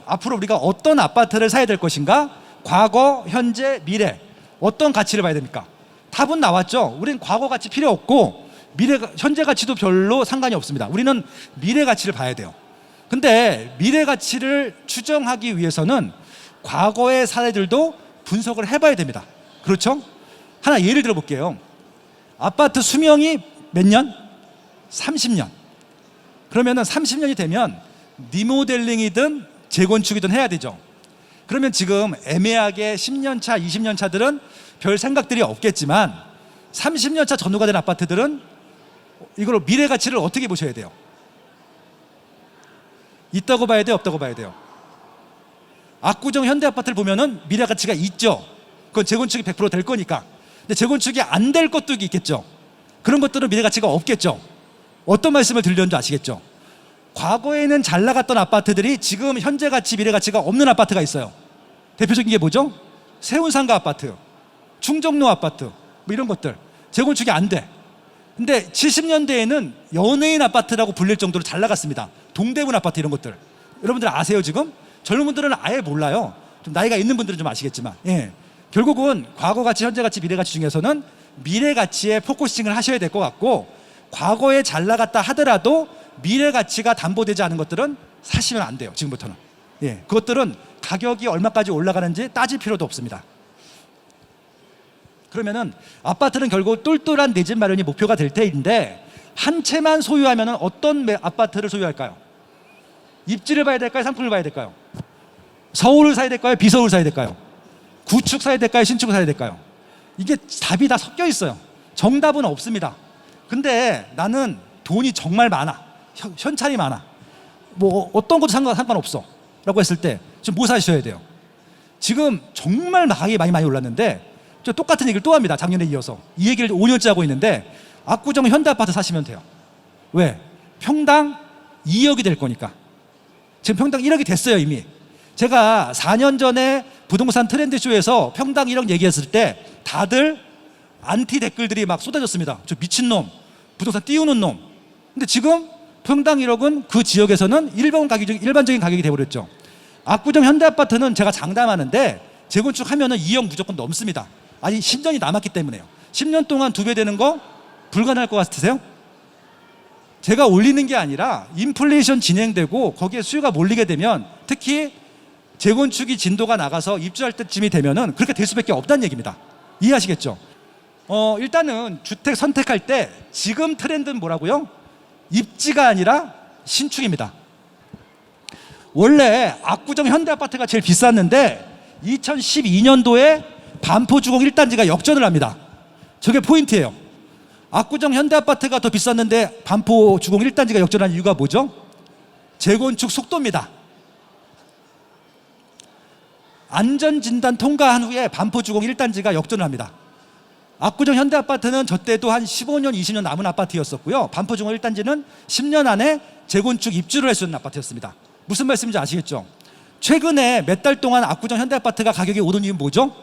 앞으로 우리가 어떤 아파트를 사야 될 것인가? 과거, 현재, 미래 어떤 가치를 봐야 됩니까? 답은 나왔죠. 우린 과거 가치 필요 없고 현재 가치도 별로 상관이 없습니다. 우리는 미래 가치를 봐야 돼요. 근데 미래 가치를 추정하기 위해서는 과거의 사례들도 분석을 해봐야 됩니다. 그렇죠? 하나 예를 들어 볼게요. 아파트 수명이 몇 년? 30년. 그러면은 30년이 되면 리모델링이든 재건축이든 해야 되죠. 그러면 지금 애매하게 10년 차, 20년 차들은 별 생각들이 없겠지만 30년 차 전후가 된 아파트들은 이걸 미래 가치를 어떻게 보셔야 돼요? 있다고 봐야 돼요? 없다고 봐야 돼요? 압구정 현대 아파트를 보면은 미래 가치가 있죠. 그건 재건축이 100% 될 거니까. 근데 재건축이 안 될 것도 있겠죠. 그런 것들은 미래 가치가 없겠죠. 어떤 말씀을 드리려는지 아시겠죠? 과거에는 잘 나갔던 아파트들이 지금 현재 가치, 미래 가치가 없는 아파트가 있어요. 대표적인 게 뭐죠? 세운상가 아파트, 충정로 아파트, 뭐 이런 것들 재건축이 안 돼. 근데 70년대에는 연예인 아파트라고 불릴 정도로 잘 나갔습니다. 동대문 아파트 이런 것들 여러분들 아세요? 지금 젊은 분들은 아예 몰라요. 좀 나이가 있는 분들은 좀 아시겠지만, 예. 결국은 과거 가치, 현재 가치, 미래 가치 중에서는 미래 가치에 포커싱을 하셔야 될 것 같고, 과거에 잘 나갔다 하더라도 미래 가치가 담보되지 않은 것들은 사시면 안 돼요. 지금부터는. 예, 그것들은 가격이 얼마까지 올라가는지 따질 필요도 없습니다. 그러면은 아파트는 결국 똘똘한 내 집 마련이 목표가 될 테인데, 한 채만 소유하면 어떤 아파트를 소유할까요? 입지를 봐야 될까요? 상품을 봐야 될까요? 서울을 사야 될까요? 비서울을 사야 될까요? 구축 사야 될까요? 신축을 사야 될까요? 이게 답이 다 섞여 있어요. 정답은 없습니다. 근데 나는 돈이 정말 많아, 현찰이 많아, 뭐 어떤 것도 상관없어 라고 했을 때 지금 뭐 사셔야 돼요? 지금 정말 가격이 많이 올랐는데, 저 똑같은 얘기를 또 합니다. 작년에 이어서 이 얘기를 5년째 하고 있는데, 압구정 현대아파트 사시면 돼요. 왜? 평당 2억이 될 거니까. 지금 평당 1억이 됐어요 이미. 제가 4년 전에 부동산 트렌드쇼에서 평당 1억 얘기했을 때 다들 안티 댓글들이 막 쏟아졌습니다. 저 미친놈, 부동산 띄우는 놈. 근데 지금 평당 1억은 그 지역에서는 일반적인 가격이 돼버렸죠. 압구정 현대아파트는 제가 장담하는데 재건축하면은 2억 무조건 넘습니다. 아니 10년이 남았기 때문에요. 10년 동안 2배 되는 거 불가능할 것 같으세요? 제가 올리는 게 아니라 인플레이션 진행되고 거기에 수요가 몰리게 되면, 특히 재건축이 진도가 나가서 입주할 때쯤이 되면은 그렇게 될 수밖에 없다는 얘기입니다. 이해하시겠죠? 일단은 주택 선택할 때 지금 트렌드는 뭐라고요? 입지가 아니라 신축입니다. 원래 압구정 현대아파트가 제일 비쌌는데 2012년도에 반포주공 1단지가 역전을 합니다. 저게 포인트예요. 압구정 현대아파트가 더 비쌌는데 반포주공 1단지가 역전한 이유가 뭐죠? 재건축 속도입니다. 안전진단 통과한 후에 반포주공 1단지가 역전을 합니다. 압구정 현대아파트는 저 때도 한 15년, 20년 남은 아파트였었고요. 반포주공 1단지는 10년 안에 재건축 입주를 할 수 있는 아파트였습니다. 무슨 말씀인지 아시겠죠? 최근에 몇 달 동안 압구정 현대아파트가 가격이 오른 이유는 뭐죠?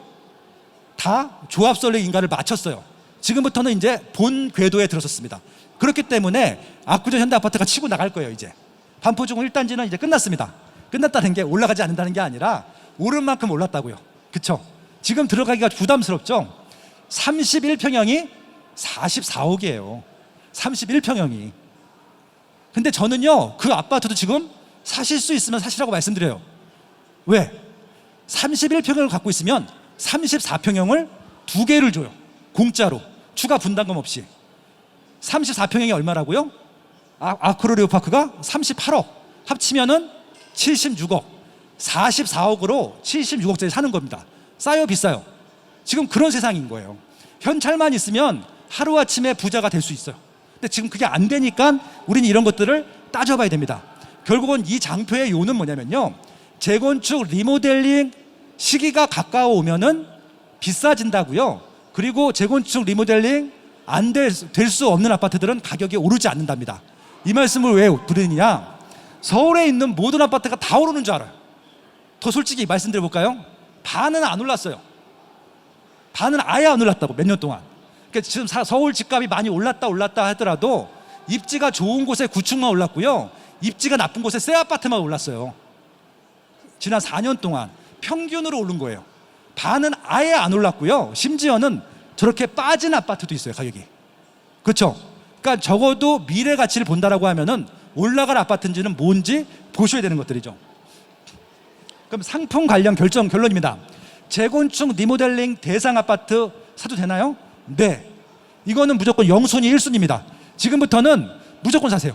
다 조합설계 인가를 마쳤어요. 지금부터는 이제 본 궤도에 들어섰습니다. 그렇기 때문에 압구정 현대아파트가 치고 나갈 거예요. 이제 반포주공 1단지는 이제 끝났습니다. 끝났다는 게 올라가지 않는다는 게 아니라 오른 만큼 올랐다고요. 그쵸? 지금 들어가기가 부담스럽죠? 31평형이 44억이에요 31평형이. 근데 저는요, 그 아파트도 지금 사실 수 있으면 사시라고 말씀드려요. 왜? 31평형을 갖고 있으면 34평형을 2개를 줘요. 공짜로, 추가 분담금 없이. 34평형이 얼마라고요? 아크로리오파크가 38억, 합치면은 76억. 44억으로 76억짜리 사는 겁니다. 싸요, 비싸요? 지금 그런 세상인 거예요. 현찰만 있으면 하루아침에 부자가 될 수 있어요. 근데 지금 그게 안 되니까 우리는 이런 것들을 따져봐야 됩니다. 결국은 이 장표의 요는 뭐냐면요, 재건축, 리모델링 시기가 가까워 오면은 비싸진다고요. 그리고 재건축, 리모델링 안 될 수 없는 아파트들은 가격이 오르지 않는답니다. 이 말씀을 왜 드리느냐, 서울에 있는 모든 아파트가 다 오르는 줄 알아요. 더 솔직히 말씀드려볼까요? 반은 안 올랐어요. 반은 아예 안 올랐다고, 몇 년 동안. 그러니까 지금 서울 집값이 많이 올랐다 하더라도 입지가 좋은 곳에 구축만 올랐고요, 입지가 나쁜 곳에 새 아파트만 올랐어요. 지난 4년 동안 평균으로 오른 거예요. 반은 아예 안 올랐고요. 심지어는 저렇게 빠진 아파트도 있어요, 가격이. 그렇죠? 그러니까 적어도 미래 가치를 본다라고 하면은 올라갈 아파트인지는 뭔지 보셔야 되는 것들이죠. 그럼 상품 관련 결론입니다. 재건축 리모델링 대상 아파트 사도 되나요? 네. 이거는 무조건 영순위 1순위입니다. 지금부터는 무조건 사세요.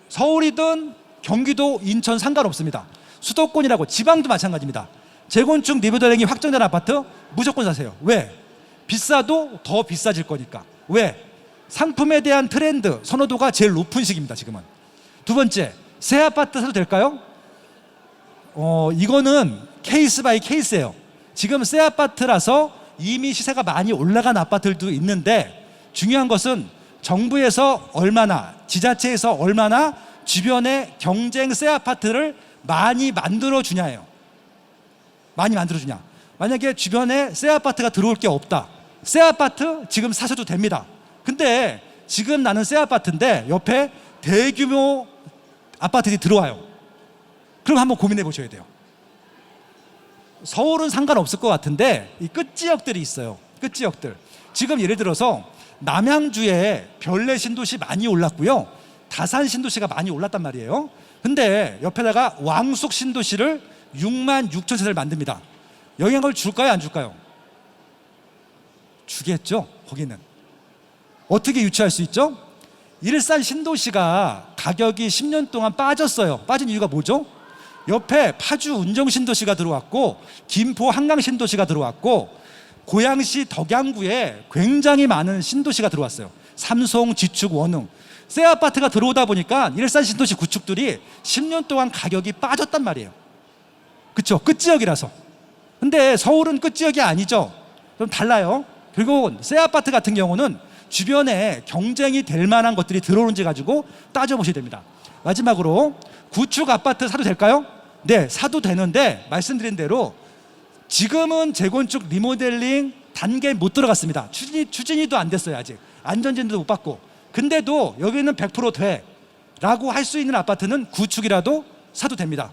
서울이든 경기도, 인천 상관없습니다. 수도권이라고 지방도 마찬가지입니다. 재건축 리모델링이 확정된 아파트 무조건 사세요. 왜? 비싸도 더 비싸질 거니까. 왜? 상품에 대한 트렌드, 선호도가 제일 높은 시기입니다, 지금은. 두 번째, 새 아파트 사도 될까요? 이거는 케이스 바이 케이스예요. 지금 새 아파트라서 이미 시세가 많이 올라간 아파트들도 있는데, 중요한 것은 정부에서 얼마나, 지자체에서 얼마나 주변에 경쟁 새 아파트를 많이 만들어주냐예요. 많이 만들어주냐. 만약에 주변에 새 아파트가 들어올 게 없다. 새 아파트 지금 사셔도 됩니다. 근데 지금 나는 새 아파트인데 옆에 대규모 아파트들이 들어와요. 그럼 한번 고민해 보셔야 돼요. 서울은 상관없을 것 같은데 이 끝지역들이 있어요. 끝지역들. 지금 예를 들어서 남양주에 별내 신도시 많이 올랐고요. 다산 신도시가 많이 올랐단 말이에요. 근데 옆에다가 왕숙 신도시를 6만 6천 세대를 만듭니다. 영향을 줄까요, 안 줄까요? 주겠죠. 거기는 어떻게 유치할 수 있죠? 일산 신도시가 가격이 10년 동안 빠졌어요. 빠진 이유가 뭐죠? 옆에 파주 운정 신도시가 들어왔고, 김포 한강 신도시가 들어왔고, 고양시 덕양구에 굉장히 많은 신도시가 들어왔어요. 삼송, 지축, 원흥. 새 아파트가 들어오다 보니까 일산 신도시 구축들이 10년 동안 가격이 빠졌단 말이에요. 그렇죠? 끝지역이라서. 근데 서울은 끝지역이 아니죠. 좀 달라요. 결국은 새 아파트 같은 경우는 주변에 경쟁이 될 만한 것들이 들어오는지 가지고 따져보셔야 됩니다. 마지막으로 구축 아파트 사도 될까요? 네, 사도 되는데 말씀드린 대로 지금은 재건축 리모델링 단계에 못 들어갔습니다. 추진이도 안 됐어요. 아직 안전진도 못 받고. 근데도 여기는 100% 돼 라고 할 수 있는 아파트는 구축이라도 사도 됩니다.